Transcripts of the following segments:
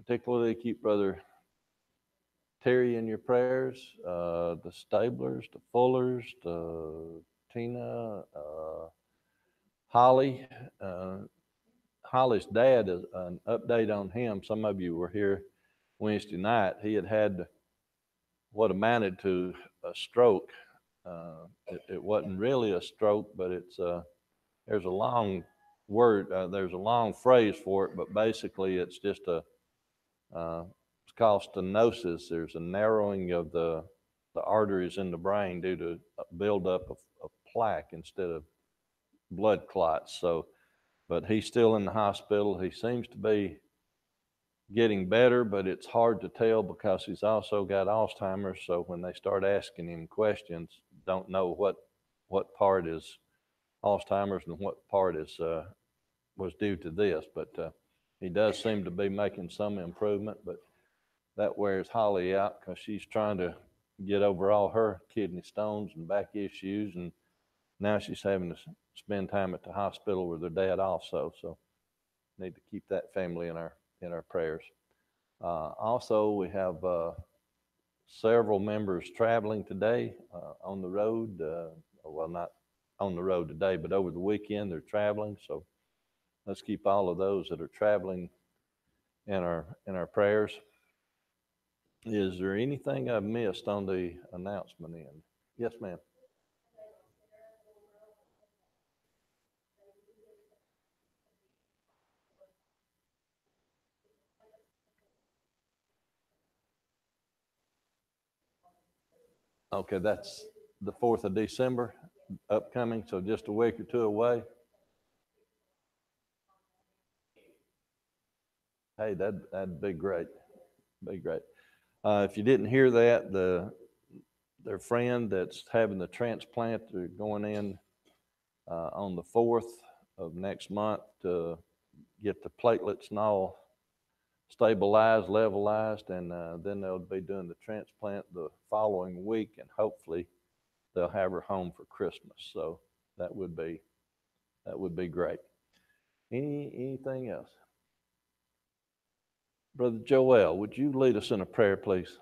Particularly keep Brother Terry in your prayers, the Stablers, the Fullers, the Tina, Holly. Holly's dad, is an update on him. Some of you were here Wednesday night. He had what amounted to a stroke. It wasn't really a stroke, but there's a long word, there's a long phrase for it, but basically it's just it's called stenosis. There's a narrowing of the arteries in the brain due to a buildup of plaque instead of blood clots. So, but he's still in the hospital. He seems to be getting better, but it's hard to tell because he's also got Alzheimer's. So when they start asking him questions, don't know what part is Alzheimer's and what part was due to this. But he does seem to be making some improvement. But that wears Holly out because she's trying to get over all her kidney stones and back issues, and now she's having to spend time at the hospital with her dad also. So need to keep that family in our prayers. Also, we have several members traveling today on the road. Well, not on the road today, but over the weekend they're traveling. So let's keep all of those that are traveling in our prayers. Is there anything I've missed on the announcement end? Yes, ma'am. Okay, that's the 4th of December upcoming, so just a week or two away. Hey, that'd be great. Be great. If you didn't hear that, their friend that's having the transplant, they're going in on the 4th of next month to get the platelets and all stabilized, levelized, and then they'll be doing the transplant the following week, and hopefully they'll have her home for Christmas. So that would be great. Anything else? Brother Joel, would you lead us in a prayer, please?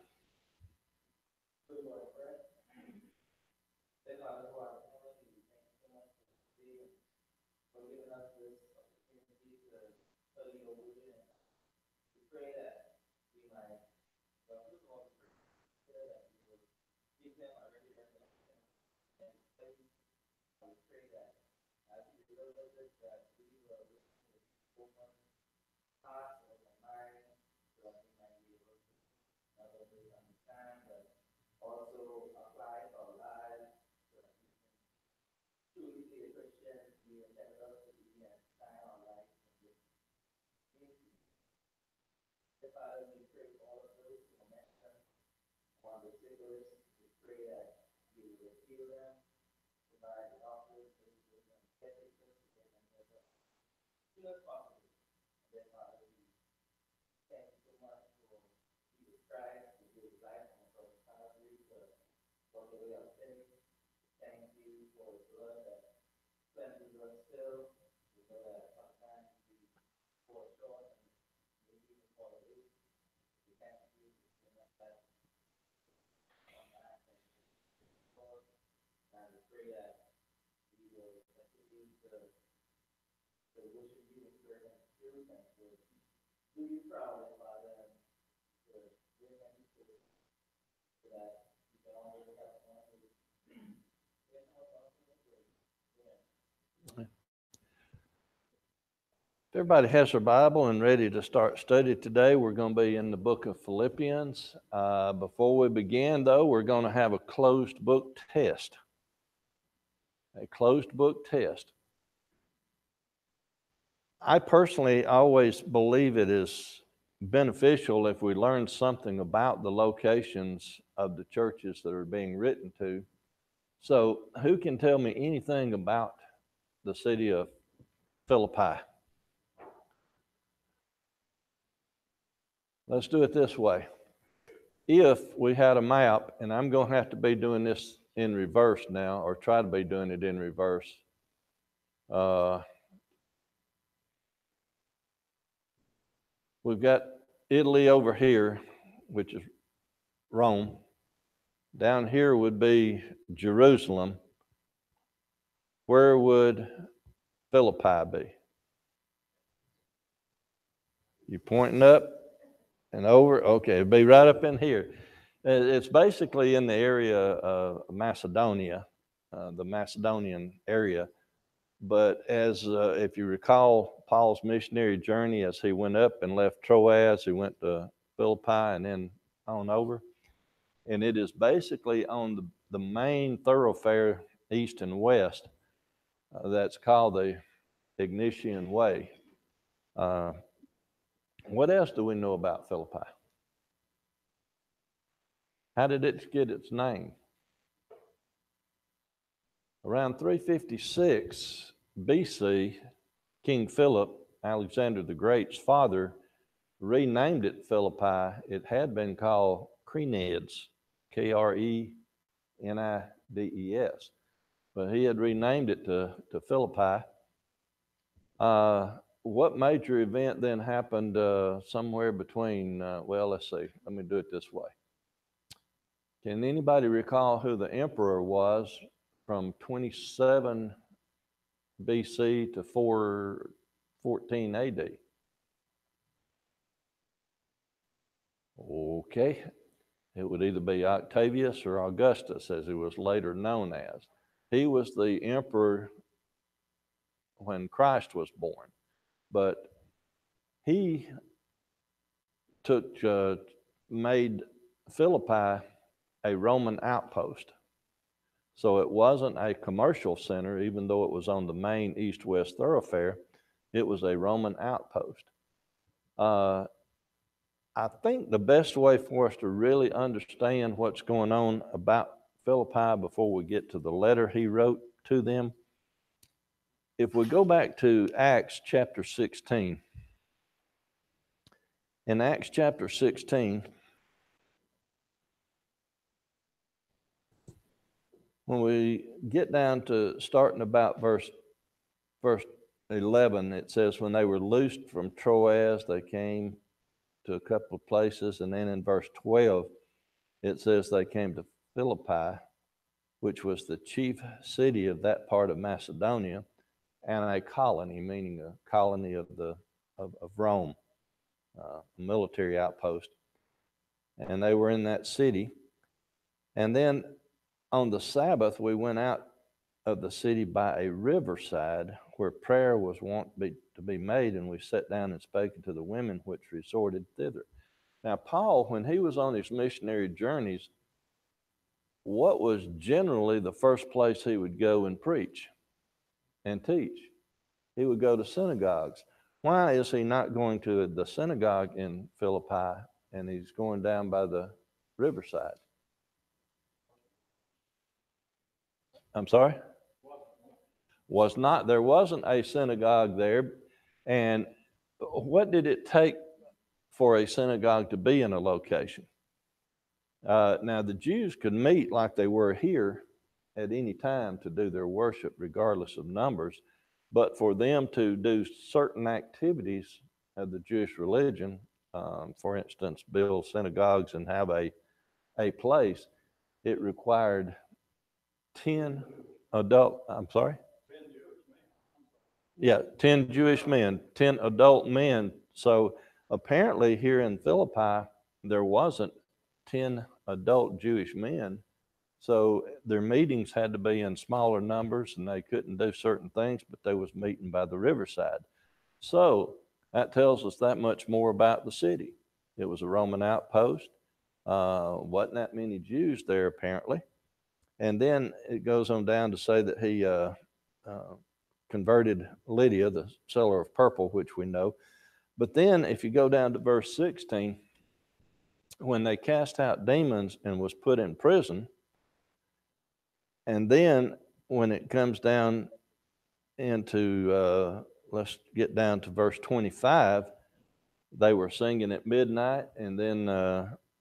If everybody has their Bible and ready to start study today, we're going to be in the book of Philippians. Before we begin, though, we're going to have a closed book test. A closed book test. I personally always believe it is beneficial if we learn something about the locations of the churches that are being written to. So, who can tell me anything about the city of Philippi? Let's do it this way. If we had a map, and I'm going to have to be doing this in reverse now, or try to be doing it in reverse. We've got Italy over here, which is Rome. Down here would be Jerusalem. Where would Philippi be? You pointing up and over? Okay, it'd be right up in here. It's basically in the area of Macedonia, the Macedonian area. But as if you recall Paul's missionary journey, as he went up and left Troas, he went to Philippi and then on over. And it is basically on the main thoroughfare east and west that's called the Egnatian Way. What else do we know about Philippi? How did it get its name? Around 356 BC, King Philip, Alexander the Great's father, renamed it Philippi. It had been called Crenides, Krenides, but he had renamed it to Philippi. What major event then happened somewhere between, let's see, let me do it this way. Can anybody recall who the emperor was from 27 BC to 414 AD? Okay, it would either be Octavius or Augustus, as he was later known as. He was the emperor when Christ was born, but he made Philippi a Roman outpost. So it wasn't a commercial center, even though it was on the main east-west thoroughfare. It was a Roman outpost. I think the best way for us to really understand what's going on about Philippi before we get to the letter he wrote to them, if we go back to Acts chapter 16, in Acts chapter 16, when we get down to starting about verse 11, it says, when they were loosed from Troas, they came to a couple of places. And then in verse 12, it says they came to Philippi, which was the chief city of that part of Macedonia, and a colony, meaning a colony of Rome, a military outpost. And they were in that city. And then on the Sabbath, we went out of the city by a riverside where prayer was wont to be made, and we sat down and spake unto the women which resorted thither. Now, Paul, when he was on his missionary journeys, what was generally the first place he would go and preach and teach? He would go to synagogues. Why is he not going to the synagogue in Philippi and he's going down by the riverside? I'm sorry? There wasn't a synagogue there. And what did it take for a synagogue to be in a location? Now, the Jews could meet like they were here at any time to do their worship, regardless of numbers. But for them to do certain activities of the Jewish religion, for instance, build synagogues and have a place, it required 10 adult men. So apparently here in Philippi, there wasn't 10 adult Jewish men. So their meetings had to be in smaller numbers and they couldn't do certain things, but they was meeting by the riverside. So that tells us that much more about the city. It was a Roman outpost. Wasn't that many Jews there apparently. And then it goes on down to say that he converted Lydia, the seller of purple, which we know. But then if you go down to verse 16, when they cast out demons and was put in prison, and then when it comes down into, let's get down to verse 25, they were singing at midnight, and then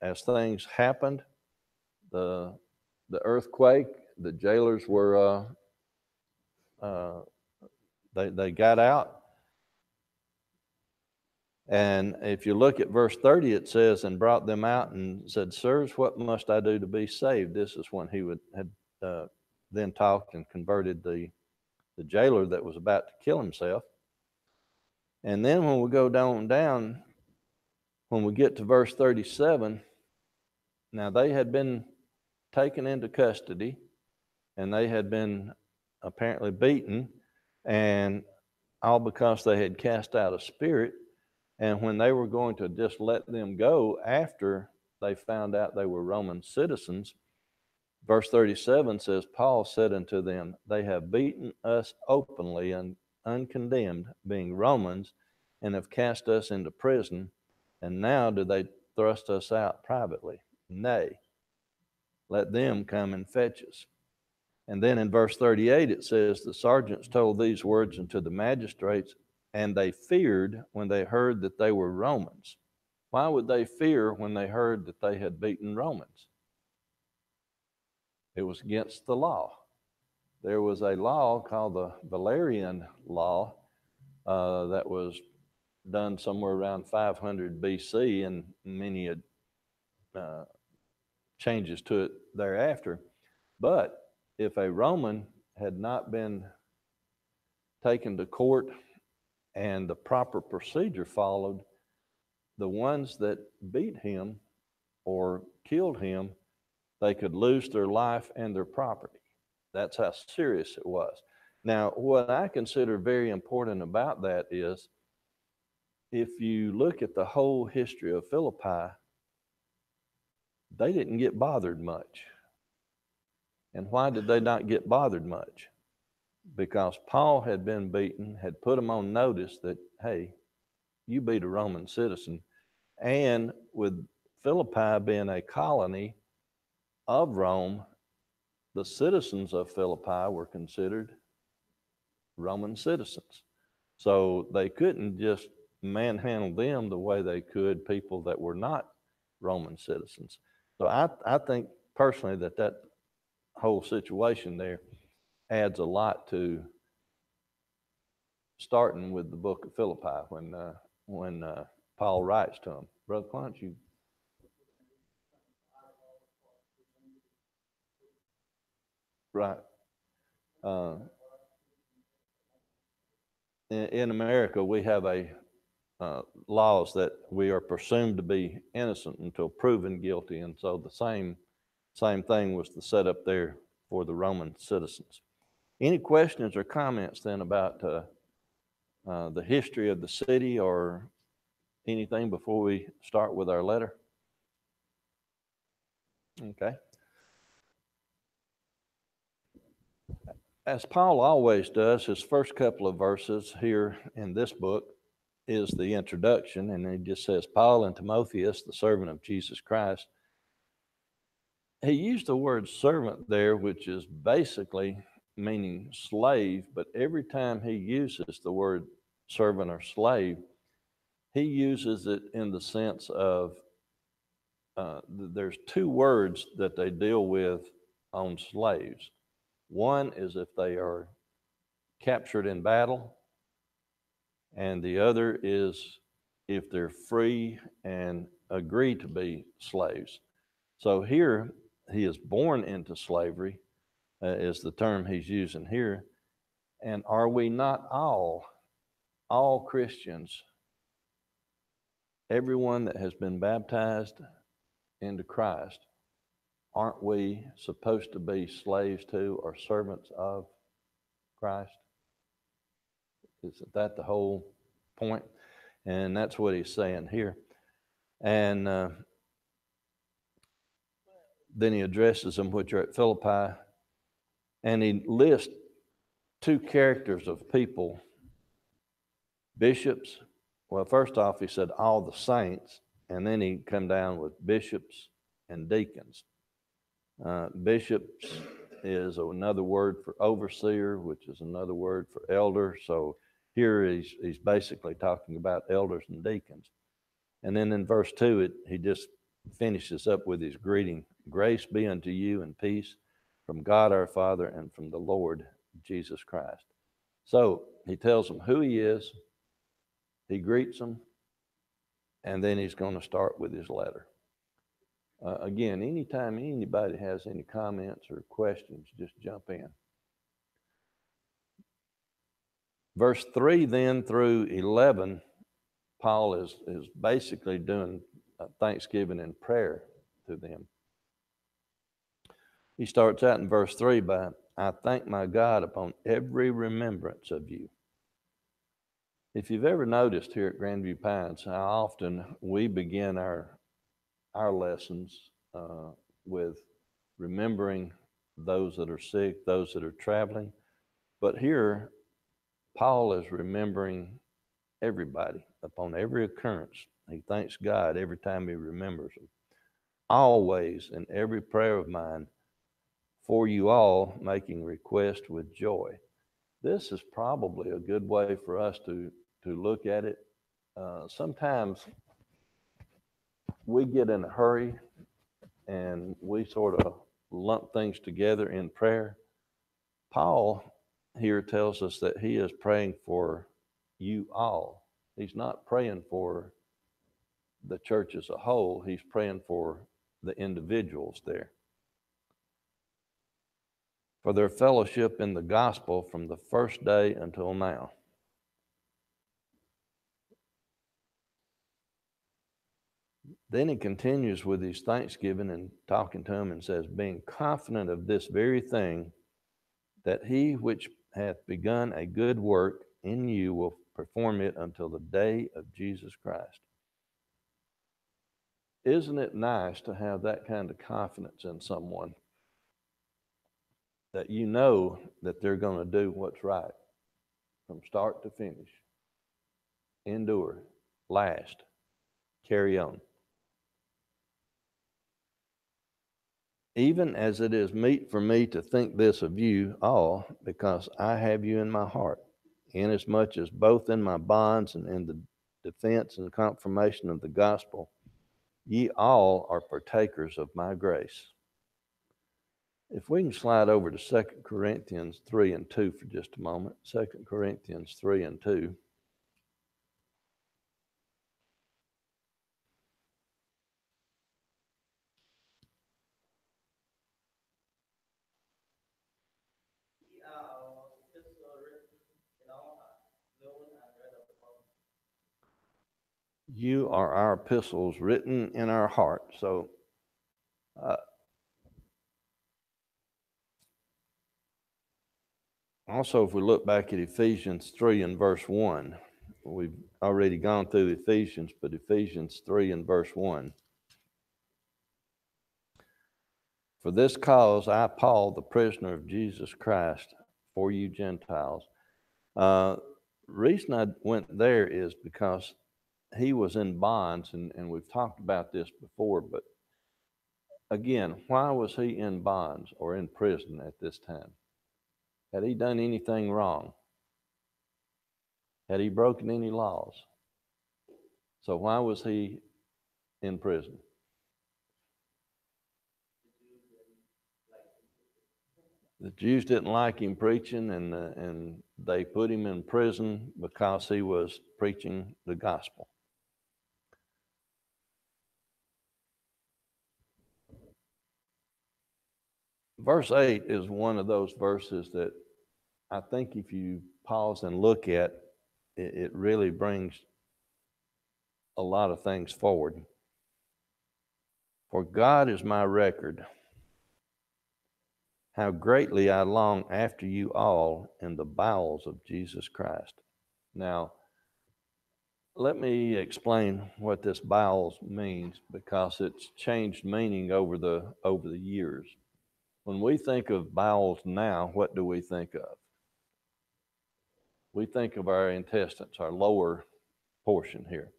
as things happened, the earthquake, the jailers were, they got out. And if you look at verse 30, it says, and brought them out and said, Sirs, what must I do to be saved? This is when he had then talked and converted the jailer that was about to kill himself. And then when we go down, when we get to verse 37, now they had been taken into custody and they had been apparently beaten, and all because they had cast out a spirit. And when they were going to just let them go after they found out they were Roman citizens, verse 37 says, Paul said unto them, They have beaten us openly and uncondemned, being Romans, and have cast us into prison, and now do they thrust us out privately? Nay, let them come and fetch us. And then in verse 38 it says, The sergeants told these words unto the magistrates, and they feared when they heard that they were Romans. Why would they fear when they heard that they had beaten Romans? It was against the law. There was a law called the Valerian Law that was done somewhere around 500 BC, and many changes to it thereafter. But if a Roman had not been taken to court and the proper procedure followed, the ones that beat him or killed him, they could lose their life and their property. That's how serious it was. Now, what I consider very important about that is, if you look at the whole history of Philippi, they didn't get bothered much. And why did they not get bothered much? Because Paul had been beaten, had put them on notice that, hey, you beat a Roman citizen. And with Philippi being a colony of Rome, the citizens of Philippi were considered Roman citizens. So they couldn't just manhandle them the way they could people that were not Roman citizens. So I think personally that whole situation there adds a lot to starting with the book of Philippi when Paul writes to them. Brother Clarence, you. Right. Uh, in America, we have laws that we are presumed to be innocent until proven guilty, and so the same thing was the setup there for the Roman citizens. Any questions or comments then about the history of the city or anything before we start with our letter? Okay. As Paul always does, his first couple of verses here in this book is the introduction, and he just says, Paul and Timotheus, the servant of Jesus Christ. He used the word servant there, which is basically meaning slave, but every time he uses the word servant or slave, he uses it in the sense of there's two words that they deal with on slaves. One is if they are captured in battle, and the other is if they're free and agree to be slaves. So here, he is born into slavery, is the term he's using here. And are we not all Christians, everyone that has been baptized into Christ, aren't we supposed to be slaves to or servants of Christ? Isn't that the whole point? And that's what he's saying here. And then he addresses them which are at Philippi, and he lists two characters of people, bishops. Well, first off, he said all the saints, and then he come down with bishops and deacons. Bishops is another word for overseer, which is another word for elder. So here he's basically talking about elders and deacons. And then in verse 2, he just finishes up with his greeting. Grace be unto you and peace from God our Father and from the Lord Jesus Christ. So he tells them who he is. He greets them. and then he's going to start with his letter. Again, anytime anybody has any comments or questions, just jump in. Verse 3 then through 11, Paul is basically doing thanksgiving and prayer to them. He starts out in verse 3 by, I thank my God upon every remembrance of you. If you've ever noticed here at Grandview Pines how often we begin our lessons with remembering those that are sick, those that are traveling. But here, Paul is remembering everybody upon every occurrence. He thanks God every time he remembers them. Always in every prayer of mine for you all, making request with joy. This is probably a good way for us to look at it. Sometimes we get in a hurry and we sort of lump things together in prayer. Paul here tells us that he is praying for you all. He's not praying for the church as a whole. He's praying for the individuals there, for their fellowship in the gospel from the first day until now. Then he continues with his thanksgiving and talking to him and says, being confident of this very thing, that he which hath begun a good work in you will perform it until the day of Jesus Christ. Isn't it nice to have that kind of confidence in someone, that you know that they're going to do what's right from start to finish, endure, last, carry on? Even as it is meet for me to think this of you all, because I have you in my heart, inasmuch as both in my bonds and in the defense and confirmation of the gospel, ye all are partakers of my grace. If we can slide over to 2 Corinthians 3 and 2 for just a moment. 2 Corinthians 3 and 2. You are our epistles written in our heart. So, also, if we look back at Ephesians 3 and verse 1, we've already gone through Ephesians, but Ephesians 3 and verse 1. For this cause I, Paul, the prisoner of Jesus Christ, for you Gentiles. Reason I went there is because he was in bonds, and we've talked about this before, but again, why was he in bonds or in prison at this time? Had he done anything wrong? Had he broken any laws? So why was he in prison? The Jews didn't like him preaching, and they put him in prison because he was preaching the gospel. Verse 8 is one of those verses that I think if you pause and look at, it really brings a lot of things forward. For God is my record, how greatly I long after you all in the bowels of Jesus Christ. Now, let me explain what this bowels means, because it's changed meaning over the years. When we think of bowels now, what do we think of? We think of our intestines, our lower portion here.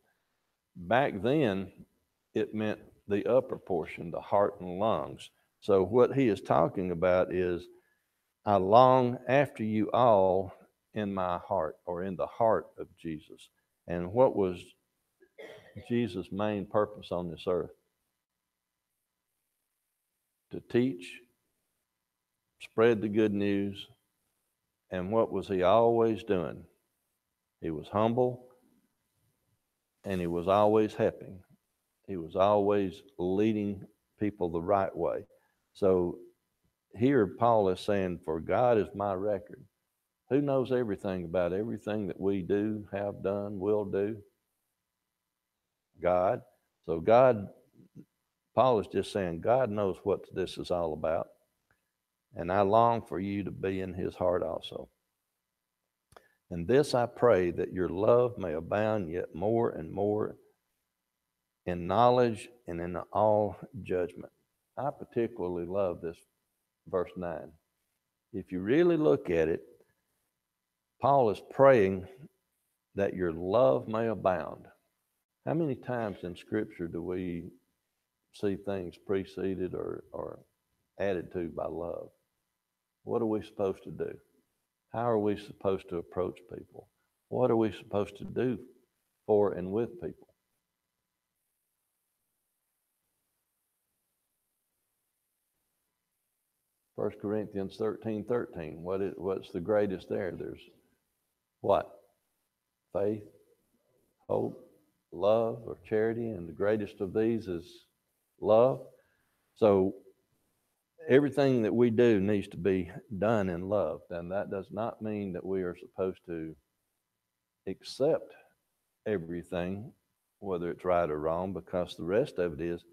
Back then, it meant the upper portion, the heart and lungs. So what he is talking about is, I long after you all in my heart, or in the heart of Jesus. And what was Jesus' main purpose on this earth? To teach, spread the good news. And what was he always doing? He was humble, and he was always helping. He was always leading people the right way. So here Paul is saying, for God is my record. Who knows everything about everything that we do, have done, will do? God. So God, Paul is just saying, God knows what this is all about. And I long for you to be in his heart also. And this I pray, that your love may abound yet more and more in knowledge and in all judgment. I particularly love this verse 9. If you really look at it, Paul is praying that your love may abound. How many times in Scripture do we see things preceded or added to by love? What are we supposed to do? How are we supposed to approach people? What are we supposed to do for and with people? First Corinthians 13:13. What's the greatest there? There's what? Faith, hope, love, or charity, and the greatest of these is love. So everything that we do needs to be done in love. And that does not mean that we are supposed to accept everything, whether it's right or wrong, because the rest of it is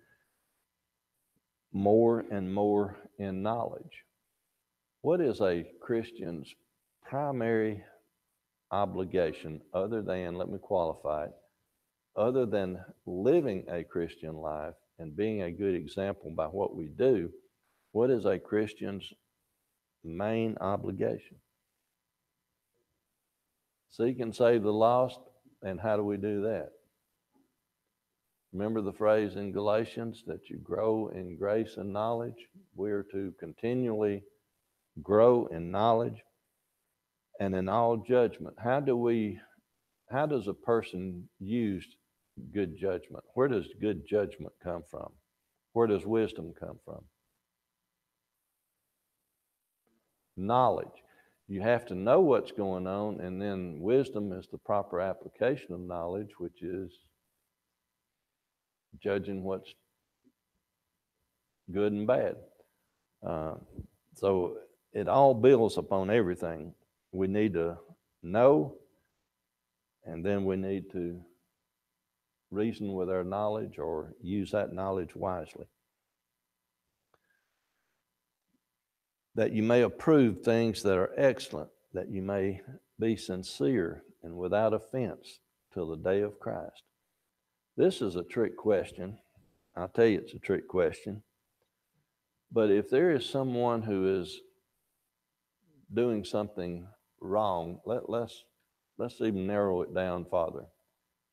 more and more in knowledge. What is a Christian's primary obligation other than, let me qualify it, other than living a Christian life and being a good example by what we do? What is a Christian's main obligation? Seek and save the lost. And how do we do that? Remember the phrase in Galatians that you grow in grace and knowledge? We are to continually grow in knowledge and in all judgment. How does a person use good judgment? Where does good judgment come from? Where does wisdom come from? Knowledge. You have to know what's going on, and then wisdom is the proper application of knowledge, which is judging what's good and bad. Uh, so it all builds upon everything. We need to know, and then we need to reason with our knowledge or use that knowledge wisely. That you may approve things that are excellent, that you may be sincere and without offense till the day of Christ. This is a trick question. I'll tell you it's a trick question. But if there is someone who is doing something wrong, let's even narrow it down farther.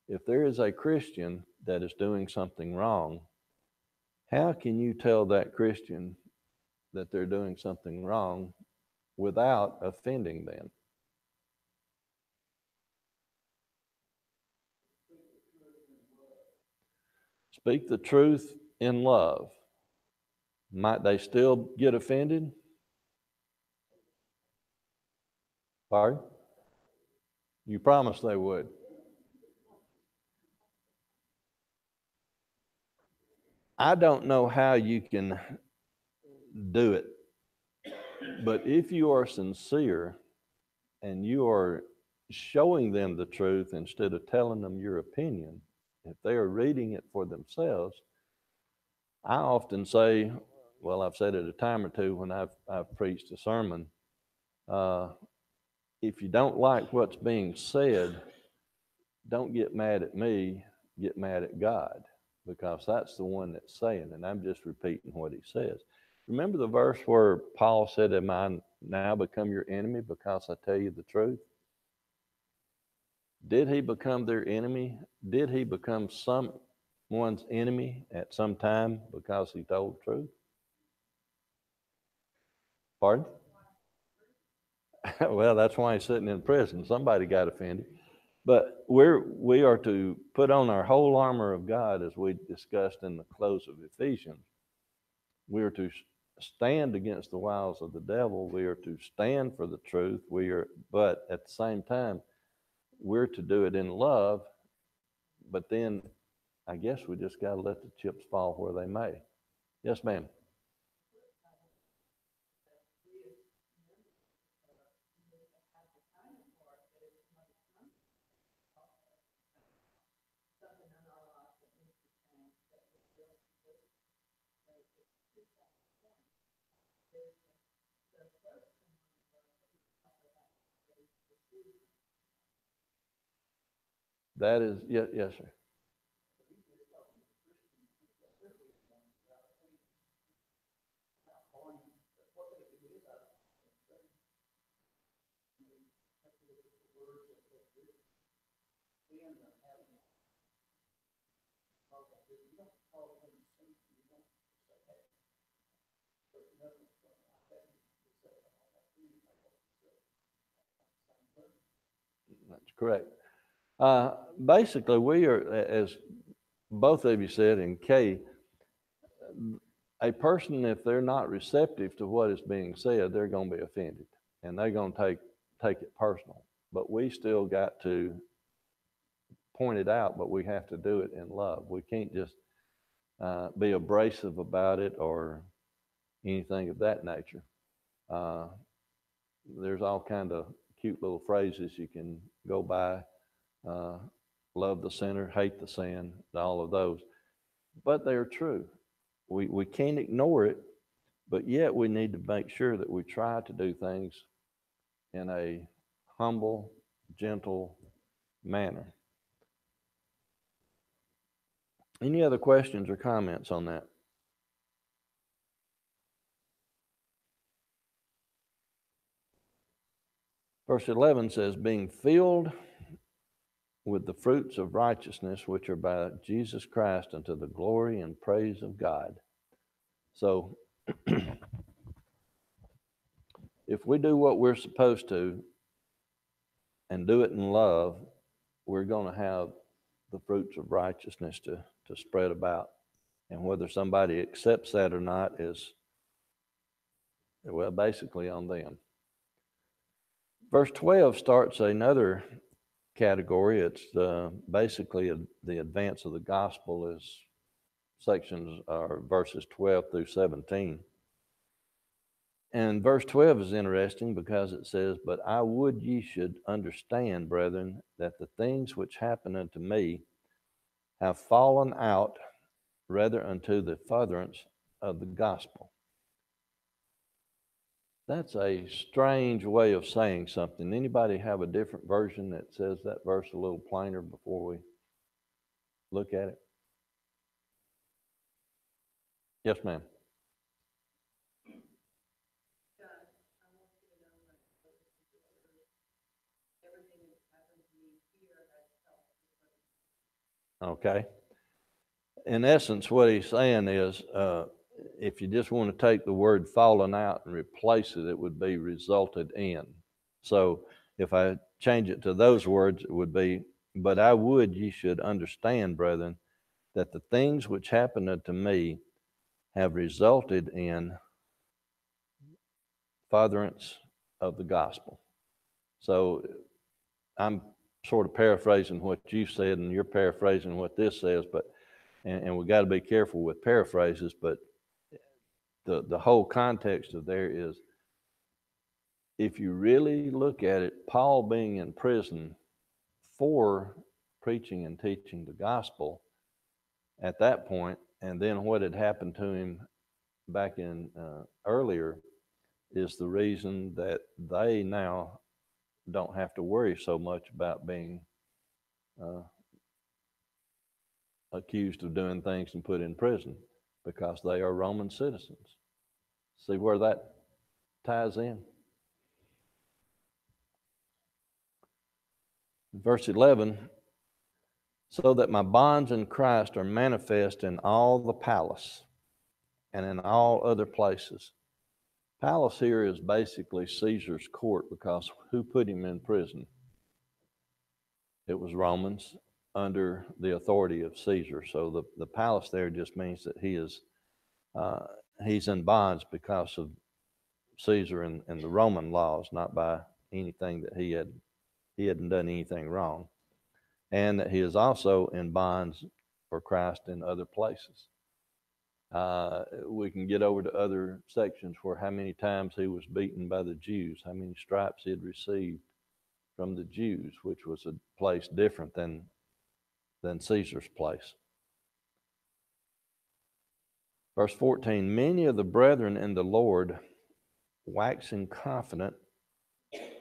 If there is a Christian that is doing something wrong, how can you tell that Christian that they're doing something wrong without offending them? Speak the truth in love. Might they still get offended? Pardon? You promised they would. I don't know how you can do it, but if you are sincere and you are showing them the truth instead of telling them your opinion, if they are reading it for themselves, I often say, well, I've said it a time or two when I've preached a sermon, uh, if you don't like what's being said, don't get mad at me, get mad at God, because that's the one that's saying, and I'm just repeating what he says. Remember the verse where Paul said, am I now become your enemy because I tell you the truth? Did he become their enemy? Did he become someone's enemy at some time because he told the truth? Pardon? Well, that's why he's sitting in prison. Somebody got offended. But we are to put on our whole armor of God, as we discussed in the close of Ephesians. We are to stand against the wiles of the devil. We are to stand for the truth. But at the same time, we're to do it in love, But then I guess we just got to let the chips fall where they may. Yes, ma'am. That is, yes, yes, sir. That's correct. Basically, we are, as both of you said, and Kay, a person, if they're not receptive to what is being said, they're going to be offended, and they're going to take it personal. But we still got to point it out, but we have to do it in love. We can't just be abrasive about it or anything of that nature. Uh, there's all kind of cute little phrases you can go by. Uh, love the sinner, hate the sin, all of those. But they're true. We can't ignore it, but yet we need to make sure that we try to do things in a humble, gentle manner. Any other questions or comments on that? Verse 11 says, being filled with the fruits of righteousness, which are by Jesus Christ, unto the glory and praise of God. So, if we do what we're supposed to and do it in love, we're going to have the fruits of righteousness to spread about. And whether somebody accepts that or not is, well, basically on them. Verse 12 starts another category. It's basically the advance of the gospel is sections or verses 12 through 17. And verse 12 is interesting because it says, but I would ye should understand, brethren, that the things which happen unto me have fallen out rather unto the furtherance of the gospel. That's a strange way of saying something. Anybody have a different version that says that verse a little plainer before we look at it? Yes, ma'am. Okay. In essence, what he's saying is, if you just want to take the word fallen out and replace it, it would be resulted in. So if I change it to those words, it would be, but I would ye should understand, brethren, that the things which happened unto me have resulted in furtherance of the gospel. So I'm sort of paraphrasing what you said, and you're paraphrasing what this says, but and we got to be careful with paraphrases, but the whole context of there is, if you really look at it, Paul being in prison for preaching and teaching the gospel at that point, and then what had happened to him back in earlier, is the reason that they now don't have to worry so much about being accused of doing things and put in prison, because they are Roman citizens. See where that ties in? Verse 11, so that my bonds in Christ are manifest in all the palace and in all other places. Palace here is basically Caesar's court, because who put him in prison? It was Romans under the authority of Caesar. So the palace there just means that he's in bonds because of Caesar and the Roman laws, not by anything that he hadn't done anything wrong. and that he is also in bonds for Christ in other places. We can get over to other sections where how many times he was beaten by the Jews, how many stripes he had received from the Jews, which was a place different than Caesar's place. Verse 14, many of the brethren in the Lord, waxing confident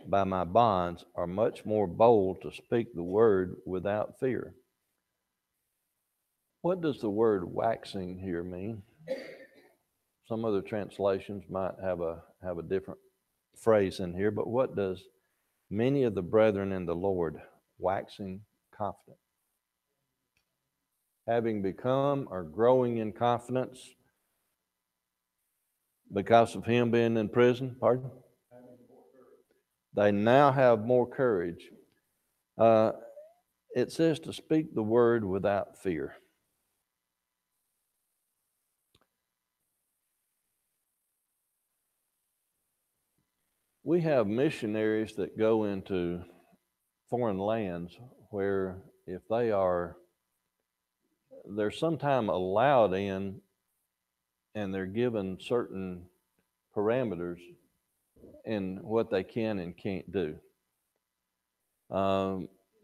by my bonds, are much more bold to speak the word without fear. What does the word waxing here mean? Some other translations might have a different phrase in here, but what does many of the brethren in the Lord, waxing confident? Having become or growing in confidence because of him being in prison, pardon? They now have more courage. It says to speak the word without fear. We have missionaries that go into foreign lands where if they're sometime allowed in and they're given certain parameters in what they can and can't do.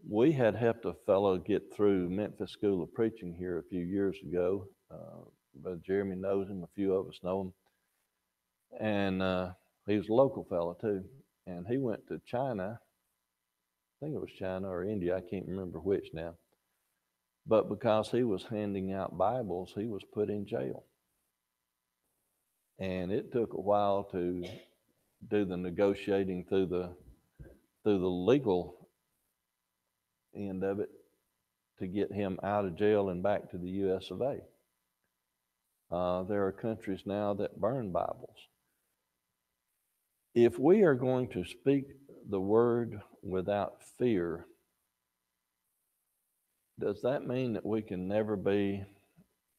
We had helped a fellow get through Memphis School of Preaching here a few years ago. Brother Jeremy knows him, a few of us know him. And he was a local fellow too. And he went to China, I think it was China or India, I can't remember which now. But because he was handing out Bibles, he was put in jail. And it took a while to do the negotiating through the legal end of it to get him out of jail and back to the U.S. of A. There are countries now that burn Bibles. If we are going to speak the word without fear, does that mean that we can never be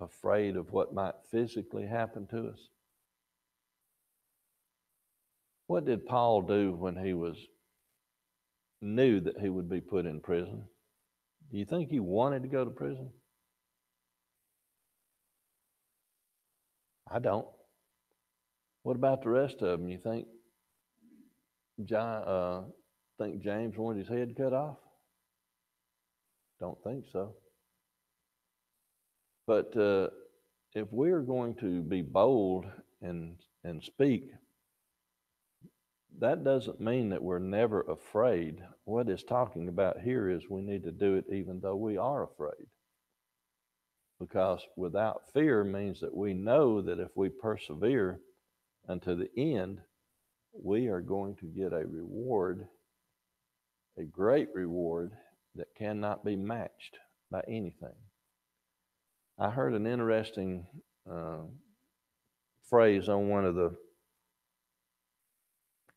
afraid of what might physically happen to us? What did Paul do when he knew that he would be put in prison? Do you think he wanted to go to prison? I don't. What about the rest of them? You think James wanted his head cut off? Don't think so. But if we're going to be bold and speak, that doesn't mean that we're never afraid. What it's talking about here is we need to do it even though we are afraid. Because without fear means that we know that if we persevere unto the end, we are going to get a reward, a great reward that cannot be matched by anything. I heard an interesting phrase on one of the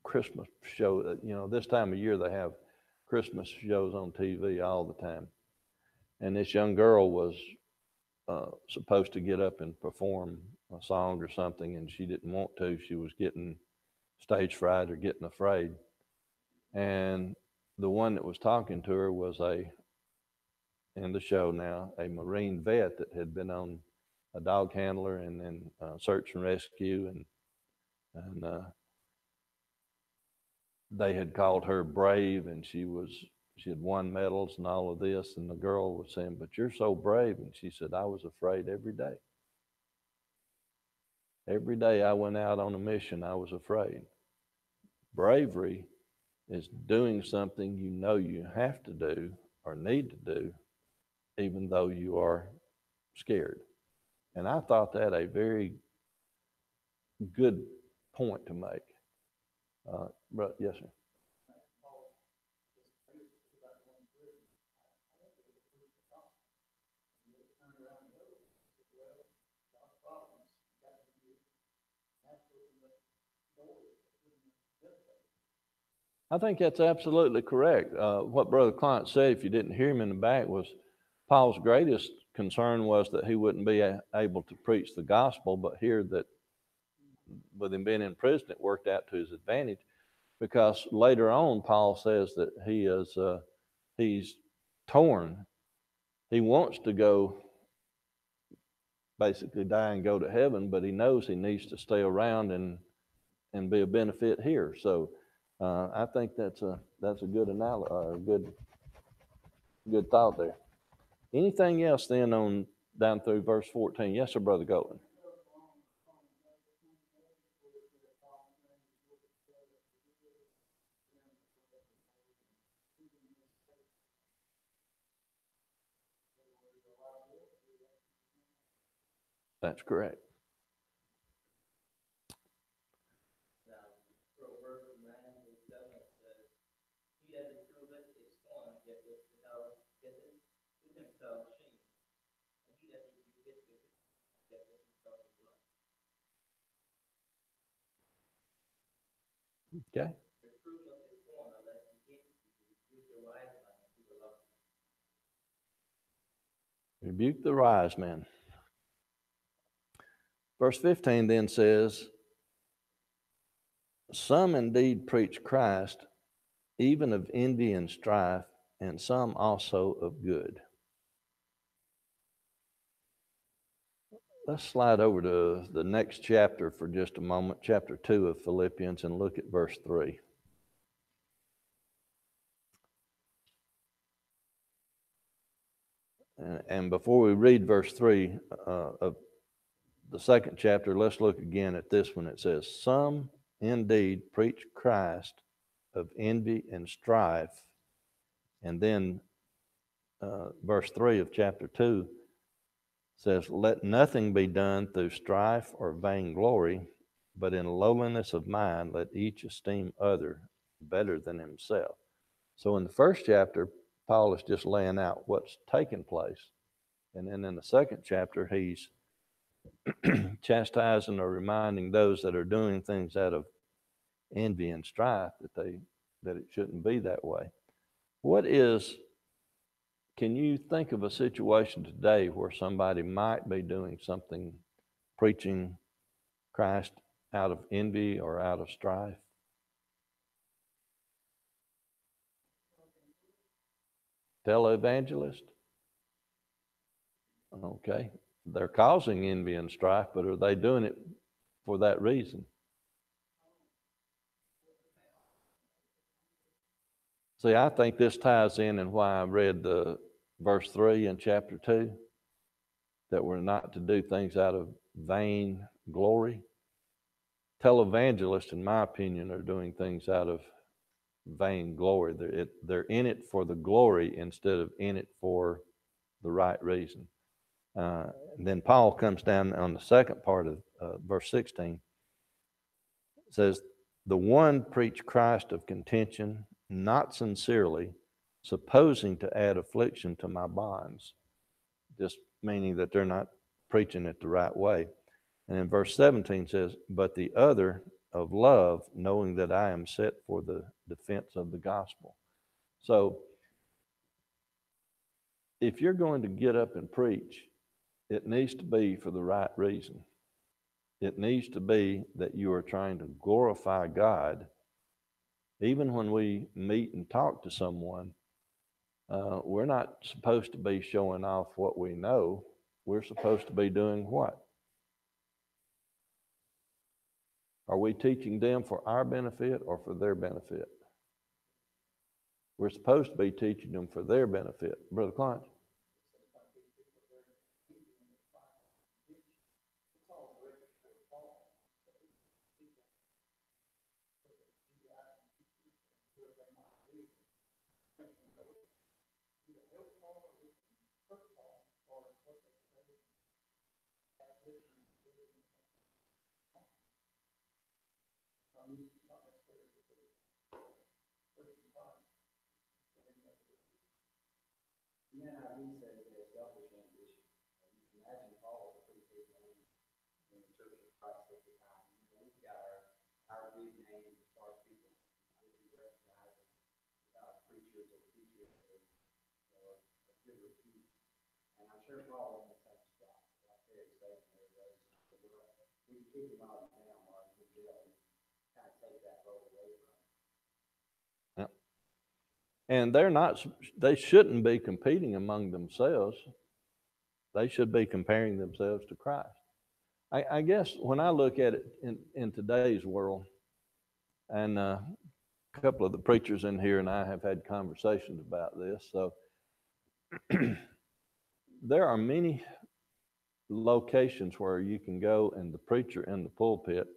Christmas shows. This time of year they have Christmas shows on TV all the time. And this young girl was supposed to get up and perform a song or something, and she didn't want to. She was getting stage fright or getting afraid. And the one that was talking to her was in the show now, a Marine vet that had been on a dog handler and then search and rescue, and they had called her brave, and she had won medals and all of this, and the girl was saying, "But you're so brave," and she said, "I was afraid every day. Every day I went out on a mission, I was afraid." Bravery is doing something you know you have to do or need to do, even though you are scared. And I thought that a very good point to make. But yes, sir. I think that's absolutely correct. What Brother Client said, if you didn't hear him in the back, was Paul's greatest concern was that he wouldn't be able to preach the gospel, but here that with him being in prison, it worked out to his advantage, because later on Paul says that he's torn. He wants to go, basically die and go to heaven, but he knows he needs to stay around and be a benefit here. So I think that's a good good thought there. Anything else then on down through verse 14? Yes, sir, Brother Goldman. That's correct. Okay. Rebuke the wise man. Verse 15 then says, some indeed preach Christ, even of envy and strife, and some also of good. Let's slide over to the next chapter for just a moment, chapter 2 of Philippians, and look at verse 3. And before we read verse 3 of the second chapter, let's look again at this one. It says, some indeed preach Christ of envy and strife. And then verse 3 of chapter 2 says, let nothing be done through strife or vainglory, but in lowliness of mind, let each esteem other better than himself. So in the first chapter, Paul is just laying out what's taken place. And then in the second chapter, he's chastising or reminding those that are doing things out of envy and strife that it shouldn't be that way. Can you think of a situation today where somebody might be doing something, preaching Christ out of envy or out of strife? Televangelist? Okay. They're causing envy and strife, but are they doing it for that reason? See, I think this ties in and why I read the verse 3 in chapter 2, that we're not to do things out of vain glory. Televangelists, in my opinion, are doing things out of vain glory. They're in it for the glory instead of in it for the right reason. And then Paul comes down on the second part of verse 16. It says, the one preach Christ of contention, not sincerely, supposing to add affliction to my bonds. Just meaning that they're not preaching it the right way. And in verse 17 says, but the other of love, knowing that I am set for the defense of the gospel. So if you're going to get up and preach, it needs to be for the right reason. It needs to be that you are trying to glorify God. Even when we meet and talk to someone, we're not supposed to be showing off what we know. We're supposed to be doing what? Are we teaching them for our benefit or for their benefit? We're supposed to be teaching them for their benefit. Brother Clarence? And they shouldn't be competing among themselves. They should be comparing themselves to Christ. I guess when I look at it in today's world, and a couple of the preachers in here and I have had conversations about this, so there are many locations where you can go and the preacher in the pulpit,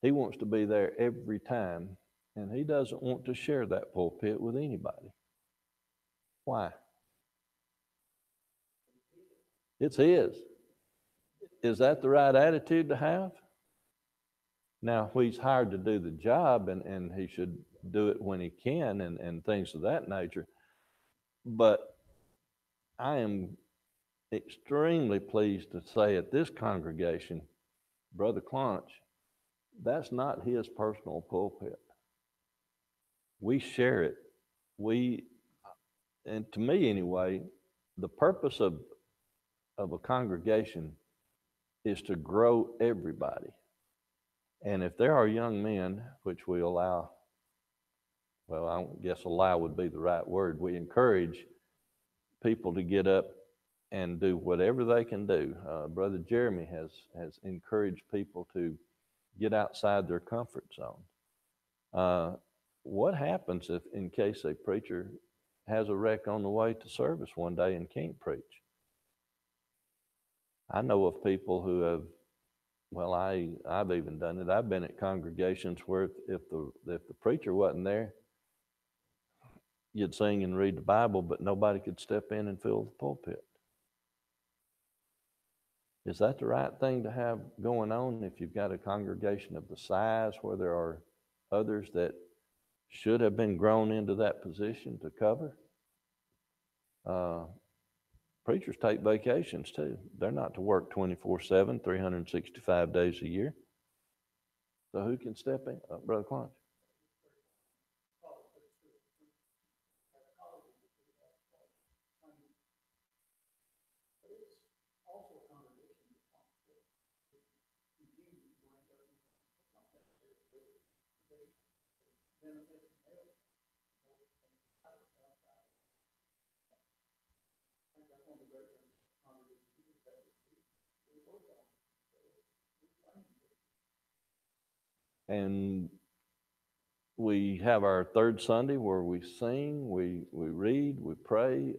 he wants to be there every time, and he doesn't want to share that pulpit with anybody. Why? It's his. Is that the right attitude to have? Now, he's hired to do the job, and he should do it when he can and things of that nature. But I am extremely pleased to say at this congregation, Brother Clunch, that's not his personal pulpit. We share it. And to me anyway, the purpose of a congregation is to grow everybody. And if there are young men, which we allow, well, I guess allow would be the right word, we encourage people to get up and do whatever they can do. Brother Jeremy has encouraged people to get outside their comfort zone. What happens if, in case a preacher has a wreck on the way to service one day and can't preach? I know of people who have, well, I've even done it. I've been at congregations where if the preacher wasn't there, you'd sing and read the Bible, but nobody could step in and fill the pulpit. Is that the right thing to have going on if you've got a congregation of the size where there are others that should have been grown into that position to cover? Preachers take vacations too. They're not to work 24/7, 365 days a year. So who can step in? Brother Clark. And we have our third Sunday where we sing, we read, we pray.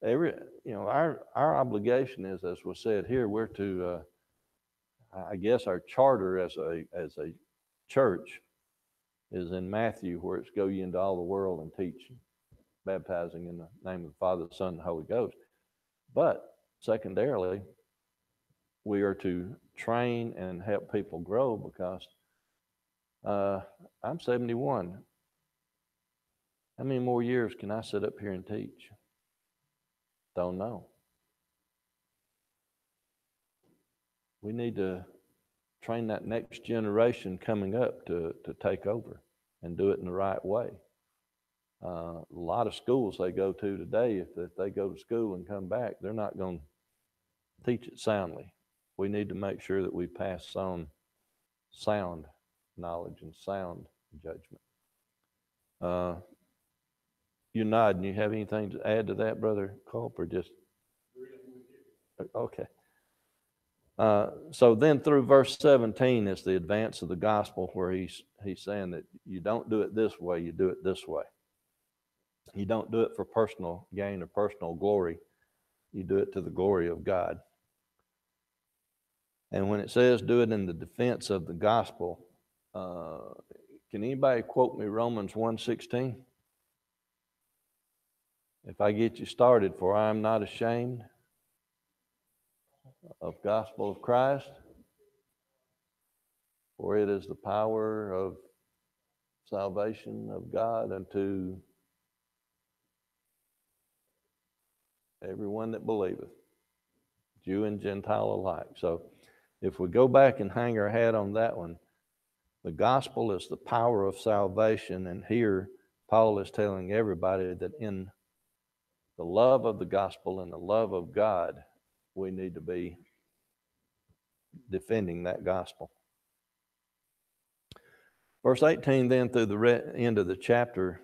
Our obligation is, as was said here, we're to, I guess, our charter as a church is in Matthew, where it's go ye into all the world and teach, baptizing in the name of the Father, the Son, and the Holy Ghost. But secondarily, we are to train and help people grow, because I'm 71. How many more years can I sit up here and teach? Don't know. We need to train that next generation coming up to take over and do it in the right way. A lot of schools they go to today, if they go to school and come back, they're not going to teach it soundly. We need to make sure that we pass on sound knowledge and sound judgment. You're nodding. You have anything to add to that, Brother Culp, or just? Okay. So then through verse 17 is the advance of the gospel, where he's saying that you don't do it this way, you do it this way. You don't do it for personal gain or personal glory. You do it to the glory of God. And when it says do it in the defense of the gospel, can anybody quote me Romans 1:16? If I get you started, for I am not ashamed of gospel of Christ, for it is the power of salvation of God unto everyone that believeth, Jew and Gentile alike. So if we go back and hang our hat on that one, the gospel is the power of salvation. And here Paul is telling everybody that in the love of the gospel and the love of God, we need to be defending that gospel. Verse 18 then through the end of the chapter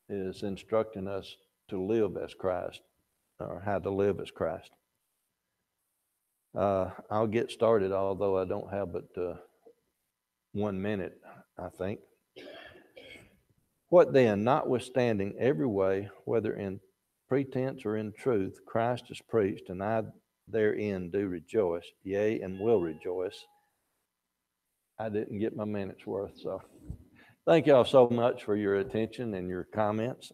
is instructing us to live as Christ, or how to live as Christ. I'll get started, although I don't have but 1 minute, I think. What then, notwithstanding every way, whether in pretense or in truth, Christ is preached, and I therein do rejoice, yea, and will rejoice. I didn't get my minute's worth, so thank y'all so much for your attention and your comments.